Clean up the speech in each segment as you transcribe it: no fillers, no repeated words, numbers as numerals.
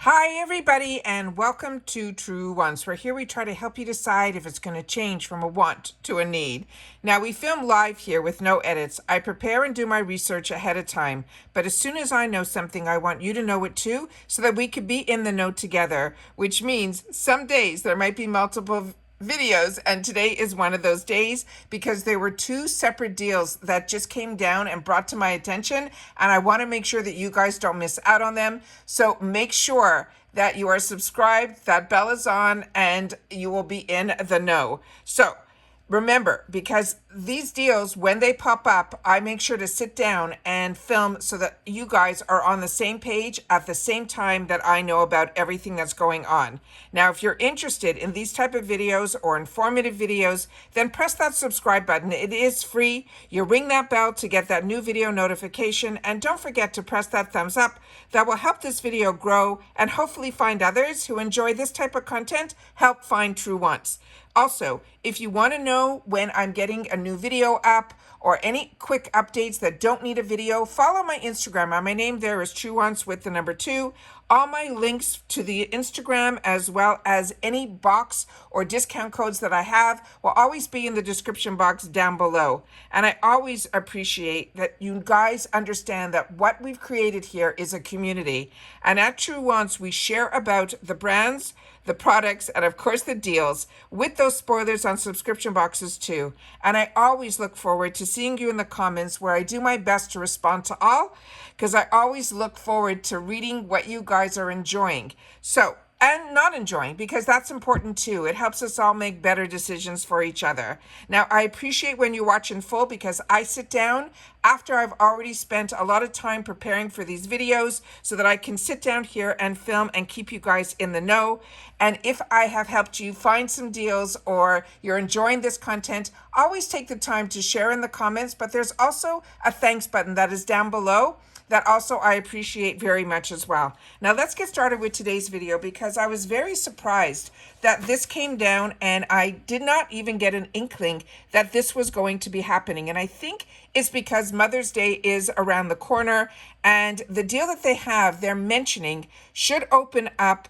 Hi, everybody, and welcome to Truewants, where here we try to help you decide if it's going to change from a want to a need. Now, we film live here with no edits. I prepare and do my research ahead of time, but as soon as I know something, I want you to know it too, so that we could be in the know together, which means some days there might be multiple videos, and today is one of those days because there were two separate deals that just came down and brought to my attention, and I want to make sure that you guys don't miss out on them. So make sure that you are subscribed, that bell is on, and you will be in the know. So remember, because these deals, when they pop up, I make sure to sit down and film so that you guys are on the same page at the same time that I know about everything that's going on. Now, if you're interested in these type of videos or informative videos, then press that subscribe button. It is free. You ring that bell to get that new video notification, and don't forget to press that thumbs up. That will help this video grow and hopefully find others who enjoy this type of content, help find Truewants. Also, if you want to know when I'm getting a new video up or any quick updates that don't need a video, follow my Instagram. My name there is Truewants with the number 2. All my links to the Instagram, as well as any box or discount codes that I have, will always be in the description box down below. And I always appreciate that you guys understand that what we've created here is a community. And at Truewants, we share about the brands, the products, and of course the deals, with those spoilers on subscription boxes too. And I always look forward to seeing you in the comments, where I do my best to respond to all, because I always look forward to reading what you guys are enjoying. So, and not enjoying, because that's important too. It helps us all make better decisions for each other. Now, I appreciate when you watch in full, because I sit down after I've already spent a lot of time preparing for these videos so that I can sit down here and film and keep you guys in the know. And if I have helped you find some deals or you're enjoying this content, always take the time to share in the comments. But there's also a thanks button that is down below that also I appreciate very much as well. Now let's get started with today's video, because I was very surprised that this came down and I did not even get an inkling that this was going to be happening. And I think it's because Mother's Day is around the corner, and the deal that they have, they're mentioning, should open up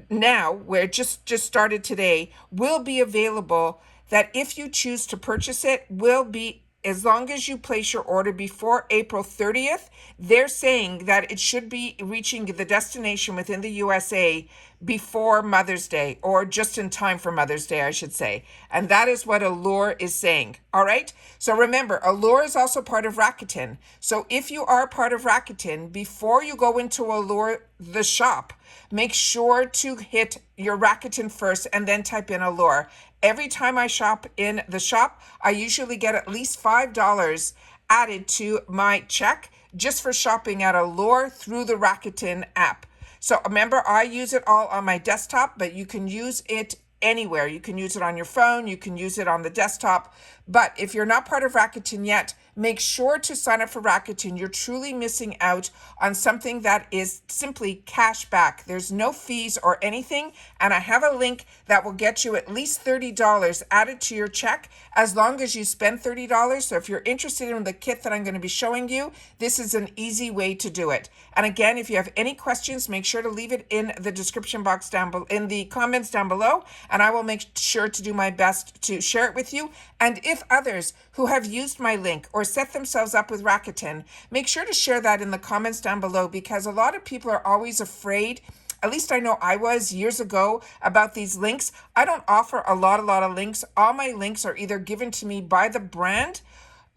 now, where it just started today, will be available, that if you choose to purchase it, will be, as long as you place your order before April 30th, they're saying that it should be reaching the destination within the USA before Mother's Day, or just in time for Mother's Day, I should say. And that is what Allure is saying. All right. So remember, Allure is also part of Rakuten. So if you are part of Rakuten, before you go into Allure, the shop, make sure to hit your Rakuten first and then type in Allure. Every time I shop in the shop, I usually get at least $5 added to my check just for shopping at Allure through the Rakuten app. So remember, I use it all on my desktop, but you can use it anywhere. You can use it on your phone, you can use it on the desktop. But if you're not part of Rakuten yet, make sure to sign up for Rakuten. You're truly missing out on something that is simply cash back. There's no fees or anything. And I have a link that will get you at least $30 added to your check as long as you spend $30. So if you're interested in the kit that I'm going to be showing you, this is an easy way to do it. And again, if you have any questions, make sure to leave it in the description box down below, in the comments down below, and I will make sure to do my best to share it with you. And if others who have used my link or set themselves up with Rakuten, make sure to share that in the comments down below, because a lot of people are always afraid, at least I know I was years ago, about these links. I don't offer a lot of links. All my links are either given to me by the brand,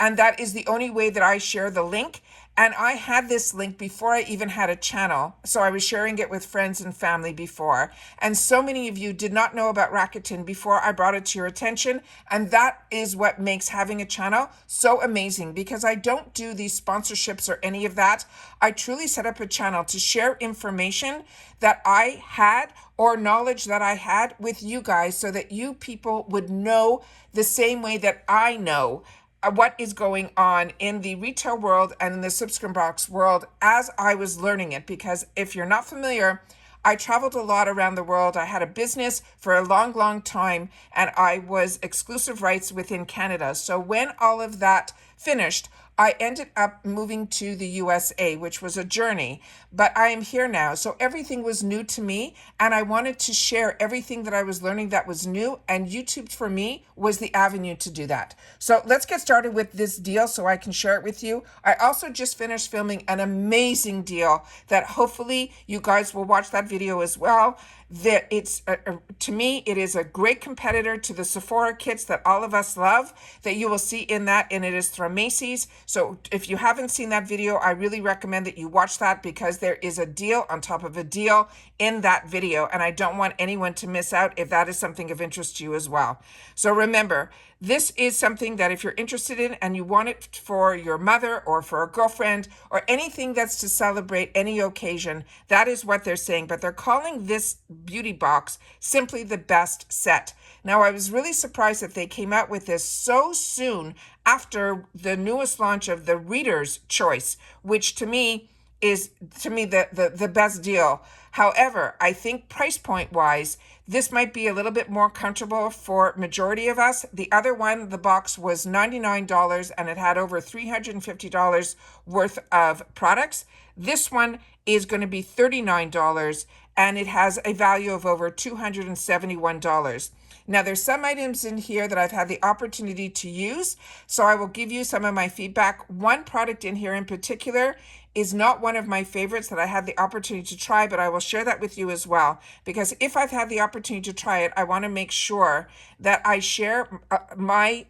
and that is the only way that I share the link. And I had this link before I even had a channel, so I was sharing it with friends and family before. And so many of you did not know about Rakuten before I brought it to your attention. And that is what makes having a channel so amazing, because I don't do these sponsorships or any of that. I truly set up a channel to share information that I had or knowledge that I had with you guys, so that you people would know the same way that I know what is going on in the retail world and in the subscription box world as I was learning it. Because if you're not familiar, I traveled a lot around the world. I had a business for a long time, and I was exclusive rights within Canada. So when all of that finished, I ended up moving to the USA, which was a journey, but I am here now. So everything was new to me, and I wanted to share everything that I was learning that was new, and YouTube for me was the avenue to do that. So let's get started with this deal so I can share it with you. I also just finished filming an amazing deal that hopefully you guys will watch that video as well. That it's to me, it is a great competitor to the Sephora kits that all of us love, that you will see in that, and it is from Macy's. So if you haven't seen that video, I really recommend that you watch that, because there is a deal on top of a deal in that video, and I don't want anyone to miss out if that is something of interest to you as well. So remember, this is something that if you're interested in and you want it for your mother or for a girlfriend or anything that's to celebrate any occasion, that is what they're saying. But they're calling this beauty box simply the best set. Now, I was really surprised that they came out with this so soon after the newest launch of the Reader's Choice, which to me is the best deal. However, I think price point wise, this might be a little bit more comfortable for majority of us. The other one, the box was $99 and it had over $350 worth of products. This one is going to be $39 and it has a value of over $271. Now, there's some items in here that I've had the opportunity to use, so I will give you some of my feedback. One product in here in particular is not one of my favorites that I had the opportunity to try, but I will share that with you as well, because if I've had the opportunity to try it, I want to make sure that I share my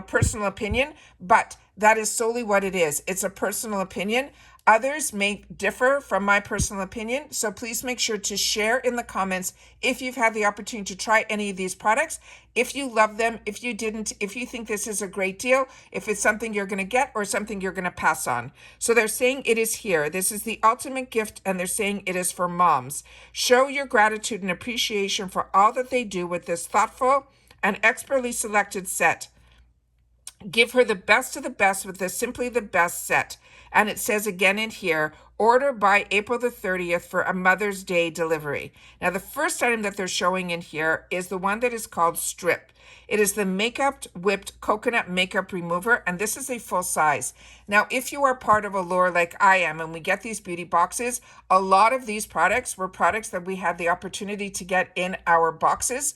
personal opinion, but that is solely what it is. It's a personal opinion. Others may differ from my personal opinion, so please make sure to share in the comments if you've had the opportunity to try any of these products, if you love them, if you didn't, if you think this is a great deal, if it's something you're going to get or something you're going to pass on. So they're saying it is here. This is the ultimate gift, and they're saying it is for moms. Show your gratitude and appreciation for all that they do with this thoughtful and expertly selected set. Give her the best of the best with this simply the best set. And it says again in here, order by April the 30th for a Mother's Day delivery. Now, the first item that they're showing in here is the one that is called Strip. It is the Makeup Whipped Coconut Makeup Remover, and this is a full size. Now, if you are part of Allure like I am, and we get these beauty boxes, a lot of these products were products that we had the opportunity to get in our boxes.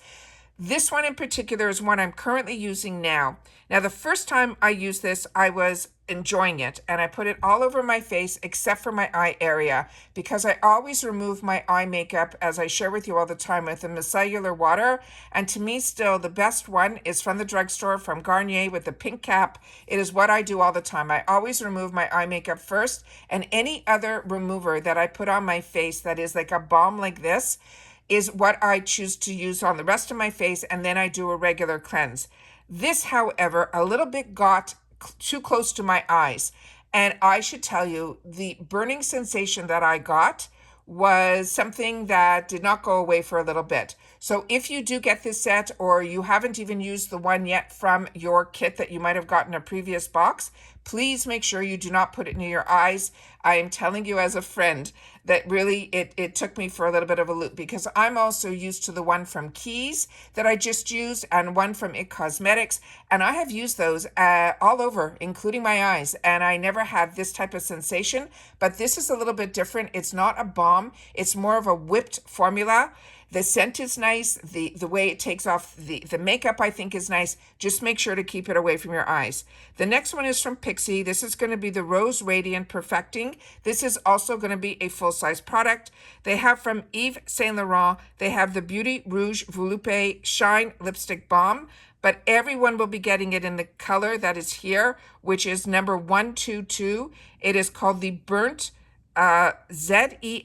This one in particular is one I'm currently using now. Now, the first time I used this, I was enjoying it, and I put it all over my face except for my eye area, because I always remove my eye makeup, as I share with you all the time, with the micellar water. And to me, still the best one is from the drugstore, from Garnier, with the pink cap. It is what I do all the time. I always remove my eye makeup first, and any other remover that I put on my face that is like a balm like this is what I choose to use on the rest of my face, and then I do a regular cleanse. This, however, a little bit got too close to my eyes, and I should tell you, the burning sensation that I got was something that did not go away for a little bit. So if you do get this set, or you haven't even used the one yet from your kit that you might have gotten a previous box, please make sure you do not put it near your eyes. I am telling you as a friend that really it took me for a little bit of a loop, because I'm also used to the one from Keys that I just used, and one from IT Cosmetics, and I have used those all over, including my eyes, and I never had this type of sensation. But this is a little bit different. It's not a balm, it's more of a whipped formula. The scent is nice. The way it takes off the makeup, I think, is nice. Just make sure to keep it away from your eyes. The next one is from Pixi. This is going to be the Rose Radiant Perfecting. This is also going to be a full-size product. They have from Yves Saint Laurent, they have the Beauty Rouge Volupé Shine Lipstick Balm, but everyone will be getting it in the color that is here, which is number 122. It is called the Burnt Zellige.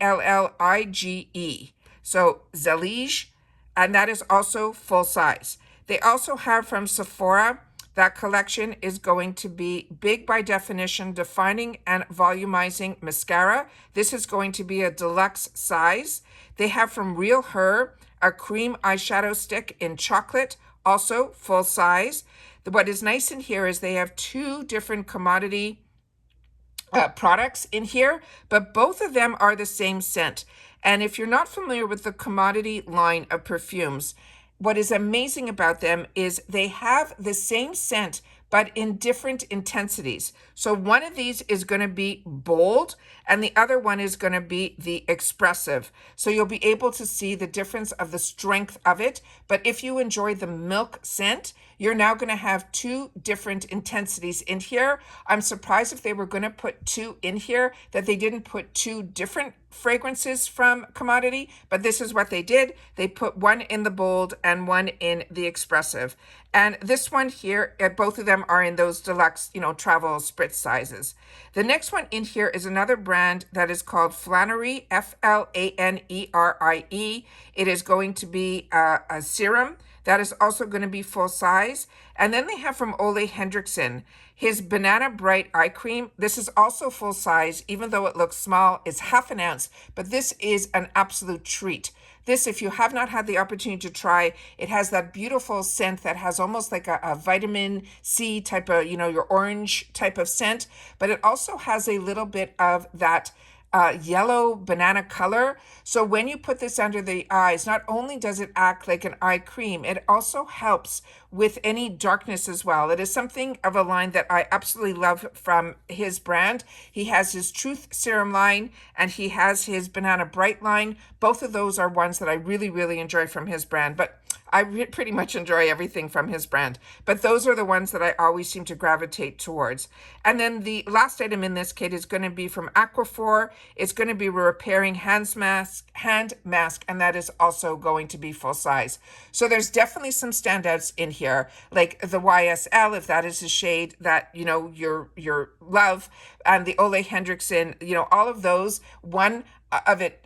So Zellige, and that is also full size. They also have from Sephora, that collection is going to be Big by Definition Defining and Volumizing Mascara. This is going to be a deluxe size. They have from Real Her a cream eyeshadow stick in chocolate, also full size. What is nice in here is they have two different commodity products in here, but both of them are the same scent. And if you're not familiar with the commodity line of perfumes, what is amazing about them is they have the same scent, but in different intensities. So one of these is going to be bold, and the other one is going to be the expressive. So you'll be able to see the difference of the strength of it. But if you enjoy the milk scent, you're now going to have two different intensities in here. I'm surprised if they were going to put two in here, that they didn't put two different fragrances from Commodity, but this is what they did. They put one in the bold and one in the expressive. And this one here, both of them are in those deluxe, travel spritz sizes. The next one in here is another brand that is called Flannery, Flanerie. It is going to be a serum that is also going to be full size. And then they have from Ole Henriksen, his Banana Bright Eye Cream. This is also full size, even though it looks small. It's half an ounce, but this is an absolute treat. This, if you have not had the opportunity to try, it has that beautiful scent that has almost like a vitamin C type of, your orange type of scent, but it also has a little bit of that yellow banana color. So when you put this under the eyes, not only does it act like an eye cream, it also helps with any darkness as well. It is something of a line that I absolutely love from his brand. He has his Truth Serum line and he has his Banana Bright line. Both of those are ones that I really, really enjoy from his brand, but I pretty much enjoy everything from his brand, but those are the ones that I always seem to gravitate towards. And then the last item in this kit is going to be from Aquaphor. It's going to be a repairing hand mask, and that is also going to be full size. So there's definitely some standouts in here, like the YSL, if that is a shade that, your love, and the Ole Henriksen, all of those, one of it,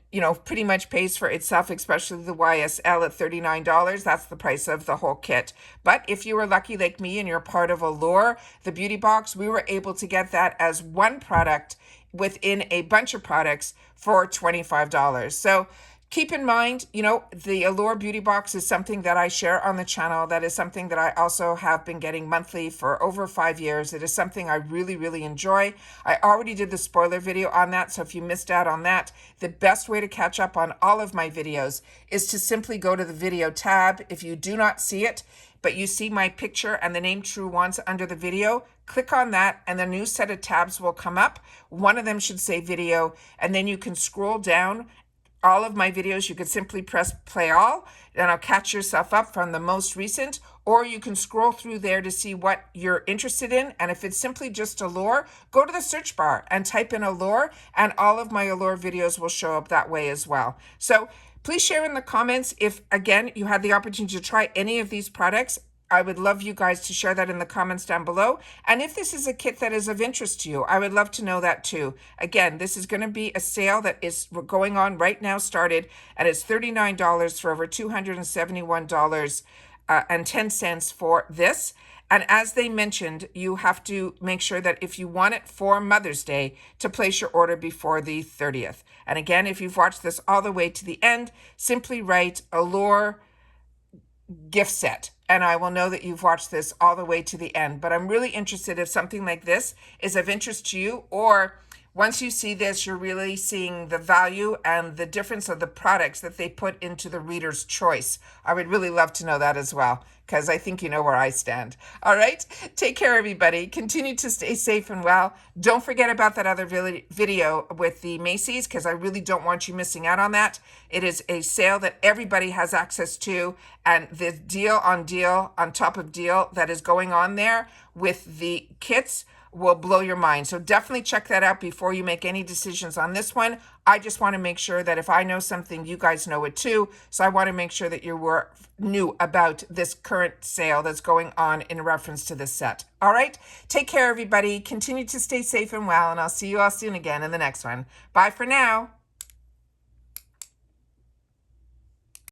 pretty much pays for itself, especially the YSL at $39. That's the price of the whole kit. But if you were lucky like me and you're part of Allure, the beauty box, we were able to get that as one product within a bunch of products for $25. So keep in mind, the Allure Beauty Box is something that I share on the channel. That is something that I also have been getting monthly for over 5 years. It is something I really, really enjoy. I already did the spoiler video on that, so if you missed out on that, the best way to catch up on all of my videos is to simply go to the video tab. If you do not see it, but you see my picture and the name Truewants under the video, click on that and the new set of tabs will come up. One of them should say video, and then you can scroll down all of my videos. You could simply press play all, and I'll catch yourself up from the most recent, or you can scroll through there to see what you're interested in. And if it's simply just Allure, go to the search bar and type in Allure, and all of my Allure videos will show up that way as well. So please share in the comments if, again, you had the opportunity to try any of these products. I would love you guys to share that in the comments down below. And if this is a kit that is of interest to you, I would love to know that too. Again, this is going to be a sale that is going on right now, started, and it's $39 for over $271.10 for this. And as they mentioned, you have to make sure that if you want it for Mother's Day, to place your order before the 30th. And again, if you've watched this all the way to the end, simply write Allure gift set, and I will know that you've watched this all the way to the end. But I'm really interested if something like this is of interest to you, or once you see this, you're really seeing the value and the difference of the products that they put into the reader's choice. I would really love to know that as well, because I think you know where I stand. All right, take care, everybody. Continue to stay safe and well. Don't forget about that other video with the Macy's, because I really don't want you missing out on that. It is a sale that everybody has access to, and the deal on top of deal that is going on there with the kits will blow your mind. So definitely check that out before you make any decisions on this one. I just want to make sure that if I know something, you guys know it too. So I want to make sure that you knew about this current sale that's going on in reference to this set. All right, take care, everybody. Continue to stay safe and well, and I'll see you all soon again in the next one. Bye for now.